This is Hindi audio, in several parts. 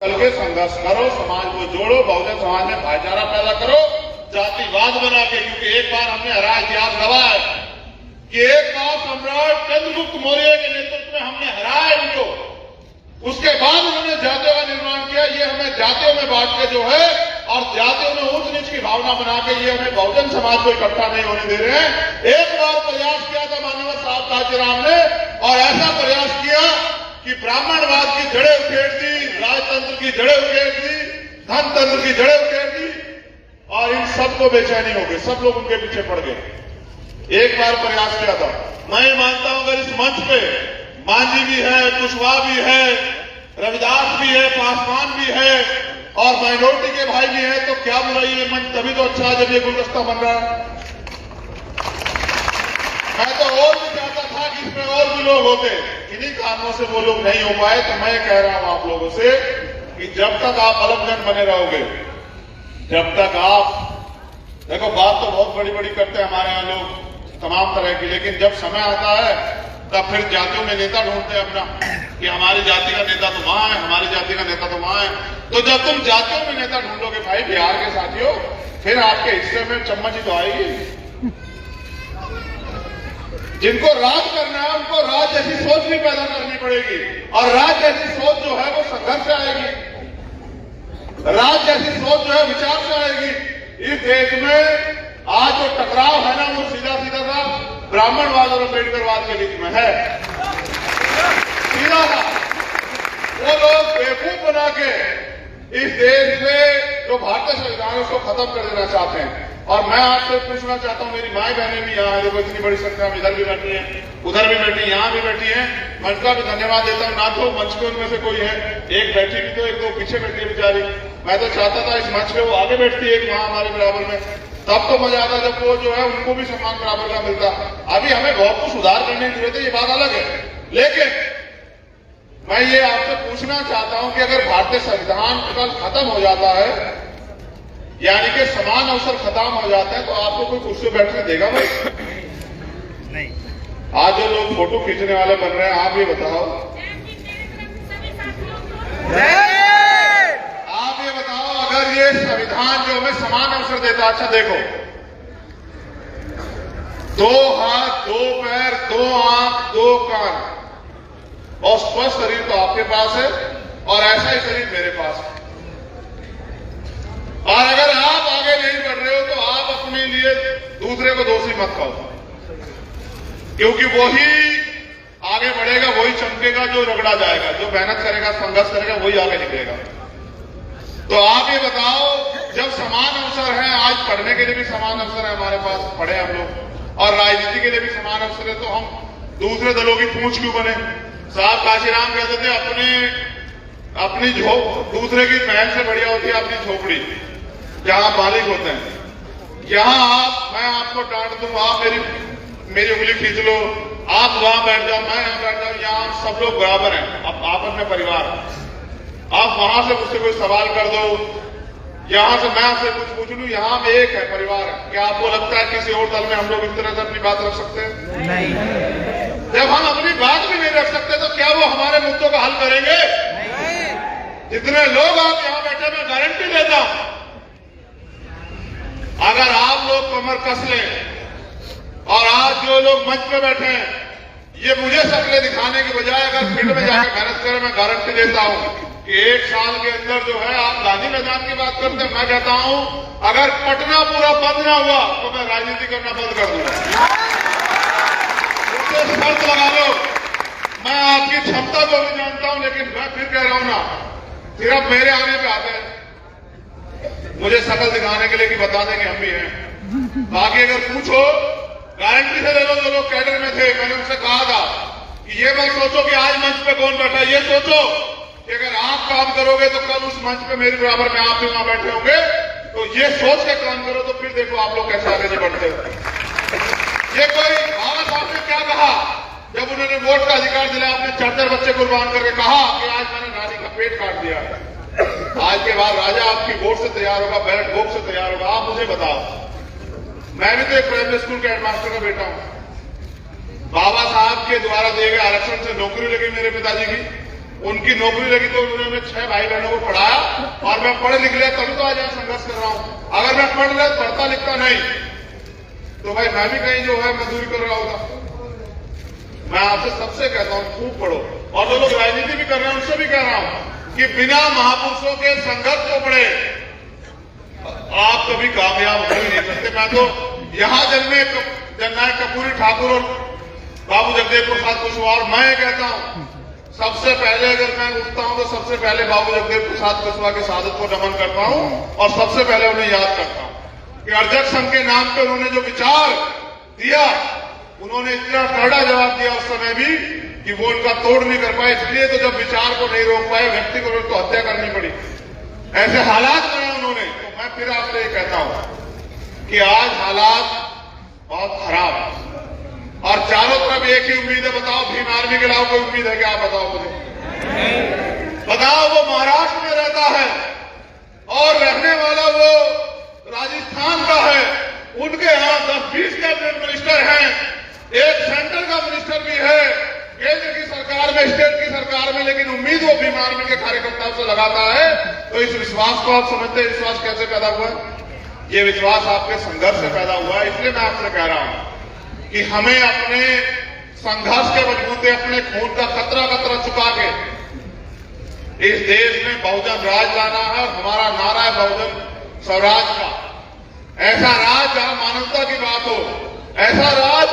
कल के संघर्ष करो, समाज को जोड़ो, बहुजन समाज में भाईचारा पैदा करो, जातिवाद बना के, क्योंकि एक बार हमने हरा इतिहास गवाह है कि एक बार सम्राट चंद्रगुप्त मौर्य के नेतृत्व में हमने हराया इनको, उसके बाद उन्होंने जातियों का निर्माण किया। ये हमें जातियों में बांट के जो है और जातियों में ऊंच नीच की भावना बना के ये हमें बहुजन समाज को इकट्ठा नहीं होने दे रहे हैं। एक बार प्रयास किया था माननीय साहब कांचीराम ने, और ऐसा प्रयास किया कि ब्राह्मणवाद की जड़ें उखेड़ दी, राजतंत्र की जड़ें उखेड़ दी, धनतंत्र की जड़ें उखेड़ दी, और इन सबको बेचैनी हो गई, सब लोग उनके पीछे पड़ गए। एक बार प्रयास किया था। मैं मानता हूं अगर इस मंच पे मांझी भी है, कुशवाहा भी है, रविदास भी है, पासवान भी है और माइनॉरिटी के भाई भी हैं, तो क्या बुराई है मंच तभी तो अच्छा है जब ये गुलदस्ता बन रहा है। मैं तो और भी चाहता था कि इसमें और भी लोग होते, इन्हीं कारणों से वो लोग नहीं हो पाए। तो मैं कह रहा हूं आप लोगों से कि जब तक आप अलगजन बने रहोगे, जब तक आप, देखो बात तो बहुत बड़ी बड़ी करते हैं हमारे यहां लोग तमाम तरह की, लेकिन जब समय आता है तब फिर जातियों में नेता ढूंढते हैं अपना कि हमारी जाति का नेता तो वहां है, हमारी जाति का नेता तो वहां है। तो जब तुम जातियों में नेता ढूंढोगे भाई बिहार के साथियों, फिर आपके हिस्से में चम्मच ही तो आएगी। जिनको राज करना है उनको राज जैसी सोच भी पैदा करनी पड़ेगी, और राज जैसी सोच जो है वो संघर्ष से आएगी, राज जैसी सोच जो है विचार से आएगी। इस देश में आज जो टकराव है ना वो सीधा सीधा सा ब्राह्मणवाद और अम्बेडकरवाद के बीच में है। सीधा सा वो लोग बेवकूफ बना के इस देश में जो भारतीय संविधान है उसको खत्म कर देना चाहते हैं। और मैं आपसे पूछना चाहता हूं, मेरी माएं बहनें भी यहाँ है, देखो इतनी बड़ी संख्या में इधर भी बैठी है, उधर भी बैठी, यहाँ भी बैठी है। मैं उनका भी धन्यवाद देता हूँ। ना तो मंच पे उनमें से कोई है, एक बैठी भी तो एक दो पीछे बैठी है बेचारी। मैं तो चाहता था इस मंच पे वो आगे बैठती है, वहां हमारे बराबर में, तब तो मजा आता जब वो जो है उनको भी सम्मान बराबर का मिलता। अभी हमें बहुत कुछ सुधार करने की जरूरत है, ये बात अलग है। लेकिन मैं ये आपसे पूछना चाहता हूं कि अगर भारतीय संविधान कल खत्म हो जाता है, यानी कि समान अवसर खत्म हो जाता है, तो आपको कोई कुर्सी बैठने देगा भाई? नहीं। आज जो लोग फोटो खींचने वाले बन रहे हैं, आप ये बताओ, आप ये बताओ, अगर ये संविधान जो हमें समान अवसर देता, अच्छा देखो, 2 हाथ 2 पैर 2 आंख 2 कान और स्वस्थ शरीर तो आपके पास है और ऐसा ही शरीर मेरे पास है। और अगर आप आगे नहीं बढ़ रहे हो तो आप अपने लिए दूसरे को दोषी मत कहो, क्योंकि वही आगे बढ़ेगा, वही चमकेगा जो रगड़ा जाएगा, जो मेहनत करेगा, संघर्ष करेगा, वही आगे निकलेगा। तो आप ये बताओ, जब समान अवसर है, आज पढ़ने के लिए भी समान अवसर है हमारे पास, पढ़े हम लोग, और राजनीति के लिए भी समान अवसर है, तो हम दूसरे दलों की पूंछ क्यों बने? साहब कांचीराम कहते थे अपनी दूसरे की महल से बढ़िया होती है अपनी झोपड़ी, जहां मालिक होते हैं। यहां मैं आपको डांट दूं, आप मेरी उंगली खींच लो, आप वहां बैठ जाओ, मैं यहां बैठ जाऊं, यहां सब लोग बराबर हैं, अब आपस में परिवार। आप वहां से मुझसे कोई सवाल कर दो, यहां से मैं आपसे कुछ पूछ लूं, यहां में एक है, परिवार है। क्या आपको लगता है किसी और दल में हम लोग इस तरह से अपनी बात रख सकते हैं? नहीं। जब हम अपनी बात भी नहीं रख सकते तो क्या वो हमारे मुद्दों का हल करेंगे? नहीं। जितने लोग आप यहां बैठे, मैं गारंटी देता हूं, अगर आप लोग कमर कस लें और आज जो लोग मंच पे बैठे हैं, ये मुझे शक्लें दिखाने के बजाय अगर फील्ड में जाकर मेहनत करें, मैं गारंटी देता हूं कि 1 साल के अंदर जो है, आप गांधी मैदान की बात करते हैं, मैं कहता हूं अगर पटना पूरा बंद ना हुआ तो मैं राजनीति करना बंद कर दूंगा। मुझसे शर्त लगा लो, मैं आपकी क्षमता को भी जानता हूं, लेकिन मैं फिर कह रहा हूं ना, सिर्फ मेरे आने पे आते हैं मुझे शक्ल दिखाने के लिए कि बता देंगे हम भी हैं। बाकी अगर पूछो, गारंटी से ले लो, जो लोग कैडर में थे, मैंने उनसे कहा था कि ये मत सोचो कि आज मंच पे कौन बैठा है, ये सोचो कि अगर आप काम करोगे तो कल उस मंच पे मेरे बराबर में आप भी वहां बैठे होंगे। तो ये सोच के काम करो, तो फिर देखो आप लोग कैसे आगे बढ़ते हो। ये कोई बाबा साहब ने क्या कहा जब उन्होंने वोट का अधिकार दिला, अपने 4 बच्चे कुर्बान करके कहा कि आज मैंने नारी का पेट काट दिया। आज के बाद राजा आपकी वोट से तैयार होगा, बैलेट बॉक्स से तैयार होगा। आप मुझे बताओ, मैं भी तो एक प्राइमरी स्कूल के हेडमास्टर का बेटा हूं। बाबा साहब के द्वारा दिए गए आरक्षण से नौकरी लगी मेरे पिताजी की, उनकी नौकरी लगी तो उन्होंने 6 भाई बहनों को पढ़ाया, और मैं पढ़ लिख लिया तभी तो आज यहाँ संघर्ष कर रहा हूं। अगर मैं पढ़ता लिखता नहीं तो भाई मैं भी कहीं जो है मजदूरी कर रहा होगा। मैं आपसे सबसे कहता हूं खूब पढ़ो, और जो लोग राजनीति भी कर रहे हैं उनसे भी कह रहा हूं कि बिना महापुरुषों के संघर्ष को पढ़े आप कभी कामयाब हो ही नहीं सकते। मैं तो यहां जन्मे जननायक कर्पूरी ठाकुर और बाबू जगदेव प्रसाद कुशवाहा, और मैं कहता हूं सबसे पहले अगर मैं उठता हूं तो सबसे पहले बाबू जगदेव प्रसाद कुशवाहा की शहादत को नमन करता हूं, और सबसे पहले उन्हें याद करता हूं कि अर्जक संघ के नाम पे उन्होंने जो विचार दिया, उन्होंने इतना कड़ा जवाब दिया उस समय भी कि वो उनका तोड़ नहीं कर पाए। इसलिए तो जब विचार को नहीं रोक पाए, व्यक्ति को तो हत्या करनी पड़ी, ऐसे हालात बनाए उन्होंने। तो मैं फिर आपसे ये कहता हूं कि आज हालात बहुत खराब, और चारों तरफ एक ही उम्मीद है। बताओ भीम आर्मी के अलावा कोई उम्मीद है क्या? आप बताओ मुझे, बताओ। वो महाराष्ट्र में रहता है और रहने वाला वो राजस्थान का है, उनके यहां 10-20 कैबिनेट मिनिस्टर हैं, एक सेंटर का मिनिस्टर भी है केंद्र की सरकार में, स्टेट की सरकार में, लेकिन उम्मीद वो भीम आर्मी के कार्यकर्ताओं से लगाता है। तो इस विश्वास को आप समझते हैं, विश्वास कैसे पैदा हुआ है? ये विश्वास आपके संघर्ष से पैदा हुआ है। इसलिए मैं आपसे कह रहा हूं कि हमें अपने संघर्ष के बलबूते अपने खून का कतरा कतरा चुका के इस देश में बहुजन राज लाना है, और हमारा नारा है बहुजन स्वराज का। ऐसा राज जहां मानवता की बात हो, ऐसा राज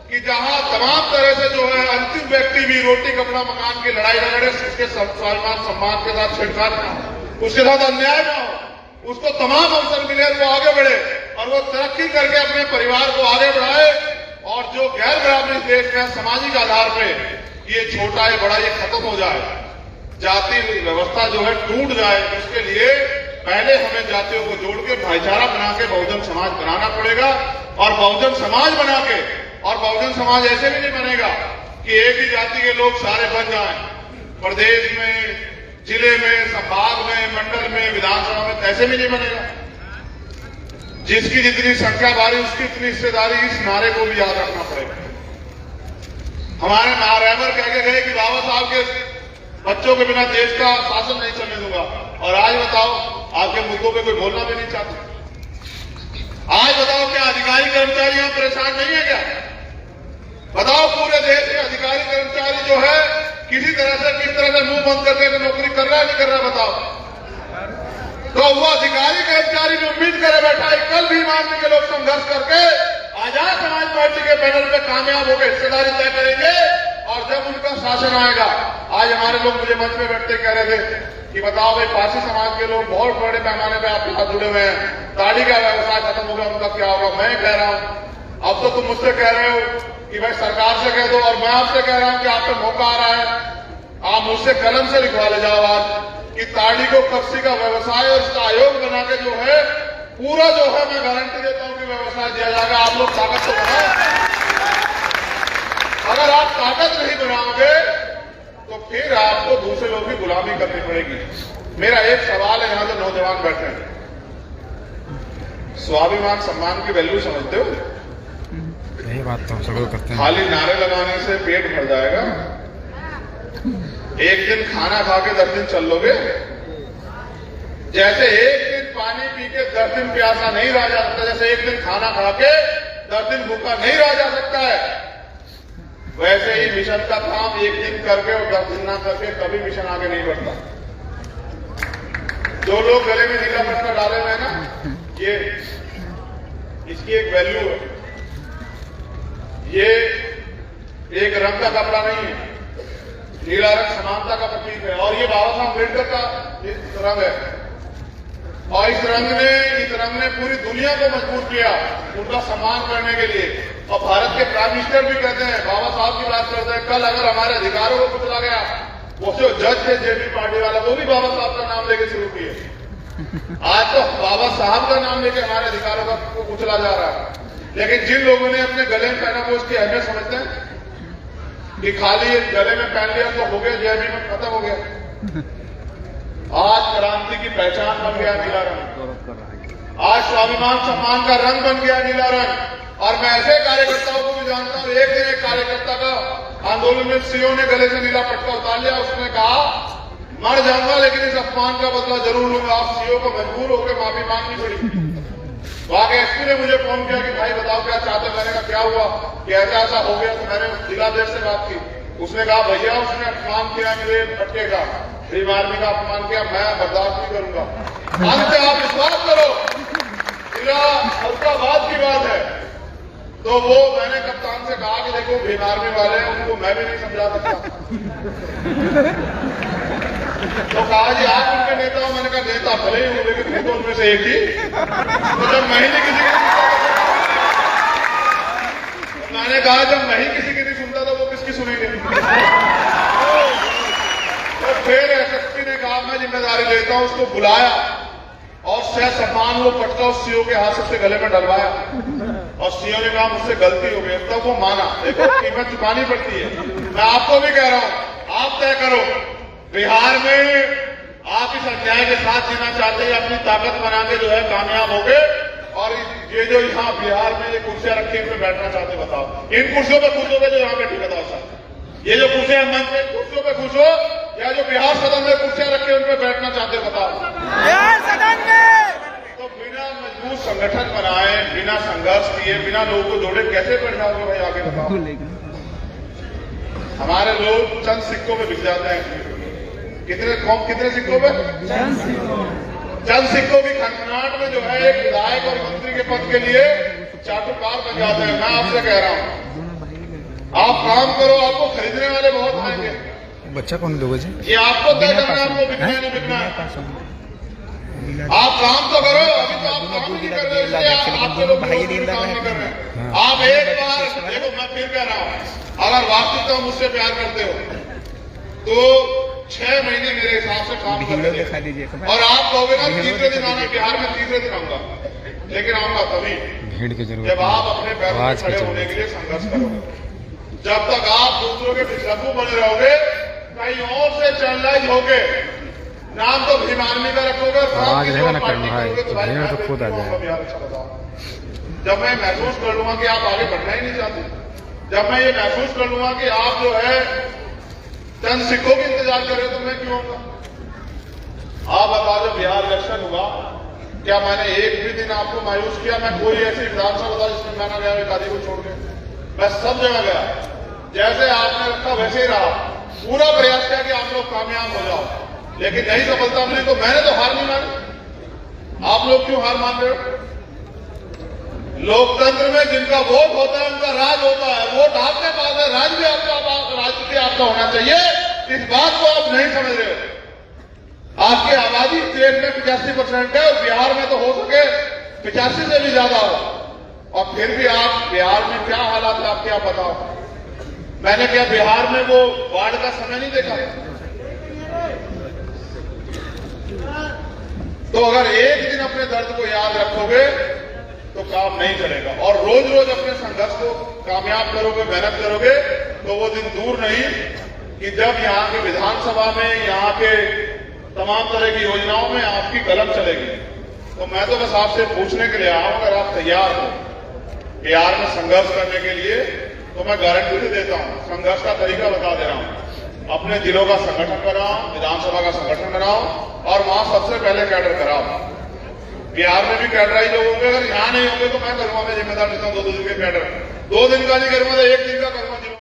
कि जहां तमाम तरह से जो है अंतिम व्यक्ति भी रोटी कपड़ा मकान की लड़ाई न लड़े, उसके सम्मान के साथ छेड़छाड़ ना हो, उसके साथ अन्याय ना हो, उसको तमाम अवसर मिले, वो आगे बढ़े और वो तरक्की करके अपने परिवार को आगे बढ़ाए। और जो गैर बराबरी देश में सामाजिक आधार पे ये छोटा है बड़ा ये खत्म हो जाए, जाति व्यवस्था जो है टूट जाए, उसके लिए पहले हमें जातियों को जोड़ के भाईचारा बना के बहुजन समाज बनाना पड़ेगा। और बहुजन समाज बना के, और बहुजन समाज ऐसे भी नहीं बनेगा कि एक ही जाति के लोग सारे बन जाएं। प्रदेश में, जिले में, संभाग में, मंडल में, विधानसभा में, ऐसे भी नहीं बनेगा। जिसकी जितनी संख्या बारी उसकी इतनी हिस्सेदारी, इस नारे को भी याद रखना पड़ेगा। हमारे महारहबर कह के गए कि बाबा साहब के बच्चों के बिना देश का शासन नहीं चलने दूंगा, और आज बताओ आपके मुद्दों पे कोई बोलना भी नहीं चाहता। आज बताओ क्या अधिकारी कर्मचारी यहां परेशान नहीं है क्या? बताओ पूरे देश के अधिकारी कर्मचारी जो है किस तरह से मुंह बंद करके नौकरी कर रहा है नहीं कर रहा? बताओ। तो वो अधिकारी कर्मचारी भी उम्मीद करे बैठा है कल भीम आर्मी के लोग संघर्ष करके आजाद समाज पार्टी के बैनर पे कामयाब होकर हिस्सेदारी तय करेंगे, और जब उनका शासन आएगा। आज हमारे लोग मुझे मंच में बैठते कह रहे थे कि बताओ भाई पारसी समाज के लोग बहुत बड़े पैमाने पे आपके साथ जुड़े हुए हैं, दाढ़ी का व्यवसाय खत्म हो गया, उनका क्या होगा? मैं कह रहा हूं अब तो तुम मुझसे कह रहे हो कि भाई सरकार से कह दो, और मैं आपसे कह रहा हूं कि आप पे मौका आ रहा है, आप मुझसे कलम से लिखवा ले जाओ आज कि ताड़ी को कब्जे का व्यवसाय और इसका आयोग बना के जो है पूरा जो है मैं गारंटी देता हूं कि व्यवसाय दिया जाएगा। आप लोग ताकत तो बनाओ। अगर आप ताकत नहीं बनाओगे तो फिर आपको दूसरे लोग की गुलामी करनी पड़ेगी। मेरा एक सवाल है, यहां जो नौजवान बैठे हैं, स्वाभिमान सम्मान की वैल्यू समझते हो? यही बात तो सब लोग करते हैं। खाली नारे लगाने से पेट भर जाएगा? एक दिन खाना खा के 10 दिन चल लोगे? जैसे एक दिन पानी पी के 10 दिन प्यासा नहीं रहा जा सकता, जैसे एक दिन खाना खा के 10 दिन भूखा नहीं रहा जा सकता है, वैसे ही मिशन का काम एक दिन करके और 10 दिन ना करके कभी मिशन आगे नहीं बढ़ता। जो लोग गले में नीला पट्टा डाले हुए हैं ना, ये इसकी एक वैल्यू है। ये एक रंग का कपड़ा नहीं है, नीला रंग समानता का प्रतीक है, और ये बाबा साहब अम्बेडकर का रंग है। और इस रंग ने पूरी दुनिया को मजबूर किया उनका सम्मान करने के लिए। और भारत के प्राइम मिनिस्टर भी कहते हैं, बाबा साहब की बात करते हैं, कल अगर हमारे अधिकारों को कुचला गया, वो जो जज थे जेपी पार्टी वाला, वो भी बाबा साहब का नाम लेके शुरू किए। आज तो बाबा साहब का नाम लेके हमारे अधिकारों को कुचला जा रहा है। लेकिन जिन लोगों ने अपने गले में पहना वो उसकी अहमियत समझते हैं कि खाली गले में पहन लिया तो हो गया, जेबी में खत्म हो गया। आज क्रांति की पहचान बन गया नीला रंग, आज स्वाभिमान सम्मान का रंग बन गया नीला रंग। और मैं ऐसे कार्यकर्ताओं को भी जानता हूं, एक दिन एक कार्यकर्ता का आंदोलन में सीओ ने गले से नीला पट्टा उतार लिया। उसने कहा मर जाऊंगा लेकिन इस अपमान का बदला जरूर लूंगा। आप सीओ को मजबूर होकर माफी मांगनी पड़ी। वहां के एसपी ने मुझे फोन किया कि भाई बताओ क्या चाहते। मैंने कहा क्या हुआ, कि ऐसा हो गया। तो मैंने जिलाध्यक्ष से बात की। उसने कहा भैया उसने अपमान किया मेरे पट्टे का, भीम आर्मी का अपमान किया, मैं बर्दाश्त नहीं करूंगा। अंत आप विश्वास करो, मेरा फैसलाबाद की बात है। तो वो मैंने कप्तान से कहा कि देखो भीम आर्मी वाले हैं, उनको मैं भी नहीं समझा सकता। तो कहा जी आप उनके नेता हो। मैंने कहा नेता भले ही हूं लेकिन मैं तो उनमें से एक ही। तो जब मैं ही नहीं किसी मैंने कहा जब मैं ही किसी की नहीं सुनता तो वो किसकी सुनेंगे। तो फिर एसएसपी ने कहा मैं जिम्मेदारी लेता हूं। उसको बुलाया और सम्मान वो पटका उस सीओ के हाथ से गले में डलवाया। और सीओ ने कहा मुझसे गलती हो गई। तब वो माना। देखो कीमत चुकानी पड़ती है। मैं आपको भी कह रहा हूं आप तय करो, बिहार में आप इस अन्याय के साथ जीना चाहते हैं, अपनी ताकत बना के जो है कामयाब हो गए। और ये जो यहाँ बिहार में ये कुर्सियां रखी इन पे बैठना चाहते बताओ। इन कुर्सियों पे खुश हो गए जो यहाँ बैठी बताओ सर। ये जो कुर्सियां मंच में कुर्सियों पे खुश हो या जो बिहार सदन में कुर्सियां रखे उन पे बैठना चाहते बताओ। बिहार सदन में तो बिना मजबूत संगठन बनाए, बिना संघर्ष किए, बिना लोगों को जोड़े कैसे बैठ जाओगे भाई आगे बताओ। हमारे लोग चंद सिक्कों में बिक जाते हैं। कितने सिक्कों पे? चंद सिक्कों की खनखनाहट में जो है एक विधायक और मंत्री के पद के लिए चाटुकार बन जाते हैं। मैं आपसे कह रहा हूं आप काम करो, आपको खरीदने वाले बहुत आएंगे। बच्चा कौन दोगे जी? ये आपको तय करना है, आपको बिकना है नहीं बिकना है। आप काम तो करो। अभी तो आप काम नहीं कर रहे, इसलिए आपके लोग काम नहीं कर रहे। आप एक बार देखो, मैं फिर कह रहा हूं अगर वास्तविकता मुझसे प्यार करते हो तो 6 महीने मेरे हिसाब से काम कर लीजिए। और आप कहोगे ना तीसरे दिन आना, बिहार में तीसरे दिन आऊंगा, लेकिन आऊंगा तभी भीड़ की जरूरत जब आप अपने पैरों पर खड़े होने के लिए संघर्ष करोगे। जब तक आप दूसरों के विकल्प बने रहोगे, कहीं और से चैनलाइज होके नाम तो भीम आर्मी का रखोगे और काम किसी और पार्टी करोगे तो भाई तो खुद आ जाएगा। जब मैं महसूस कर लूंगा कि आप आगे बढ़ना ही नहीं चाहते, जब मैं ये महसूस कर लूंगा कि आप जो है चंद सिक्कों की इंतजार कर रहे हो तो मैं क्यों आऊंगा। आप बता दो बिहार इलेक्शन हुआ, क्या मैंने एक भी दिन आपको मायूस किया? मैं कोई ऐसी विधानसभा बता जिसमें मैं ना गया एक आदि को छोड़ के, मैं सब जगह गया। जैसे आपने रखा वैसे ही रहा, पूरा प्रयास किया कि आप लोग कामयाब हो जाओ, लेकिन नहीं सफलता मिली तो मैंने तो हार नहीं मानी। आप लोग क्यों हार मान रहे हो? लोकतंत्र में जिनका वोट होता है उनका राज होता है। वोट आपके पास है, राज भी आपका, राजनीति आपका होना चाहिए। इस बात को आप नहीं समझ रहे हो। आपकी आबादी स्टेट में 85% है और बिहार में तो हो सके 85 से भी ज्यादा हो, और फिर भी आप बिहार में क्या हालात है आपके, आप बताओ। मैंने क्या बिहार में वो बाढ़ का समय नहीं देखा? तो अगर एक दिन अपने दर्द को याद रखोगे तो काम नहीं चलेगा, और रोज रोज अपने संघर्ष को कामयाब करोगे, मेहनत करोगे, तो वो दिन दूर नहीं कि जब यहाँ के विधानसभा में, यहाँ के तमाम तरह की योजनाओं में आपकी कलम चलेगी। तो मैं तो बस आपसे पूछने के लिए आया हूं, अगर आप तैयार हो बिहार में संघर्ष करने के लिए, तो मैं गारंटी से देता हूं, संघर्ष का तरीका बता दे रहा हूं। अपने जिलों का संगठन बनाओ, विधानसभा का संगठन बनाओ, और वहां सबसे पहले कैडर कराओ। बिहार में भी कैडराइज लोग होंगे, अगर यहाँ नहीं होंगे तो मैं करूंगा, मैं जिम्मेदार लेता हूं 2 दिन के कैडर। 2 दिन का नहीं करूंगा तो 1 दिन का करूंगा।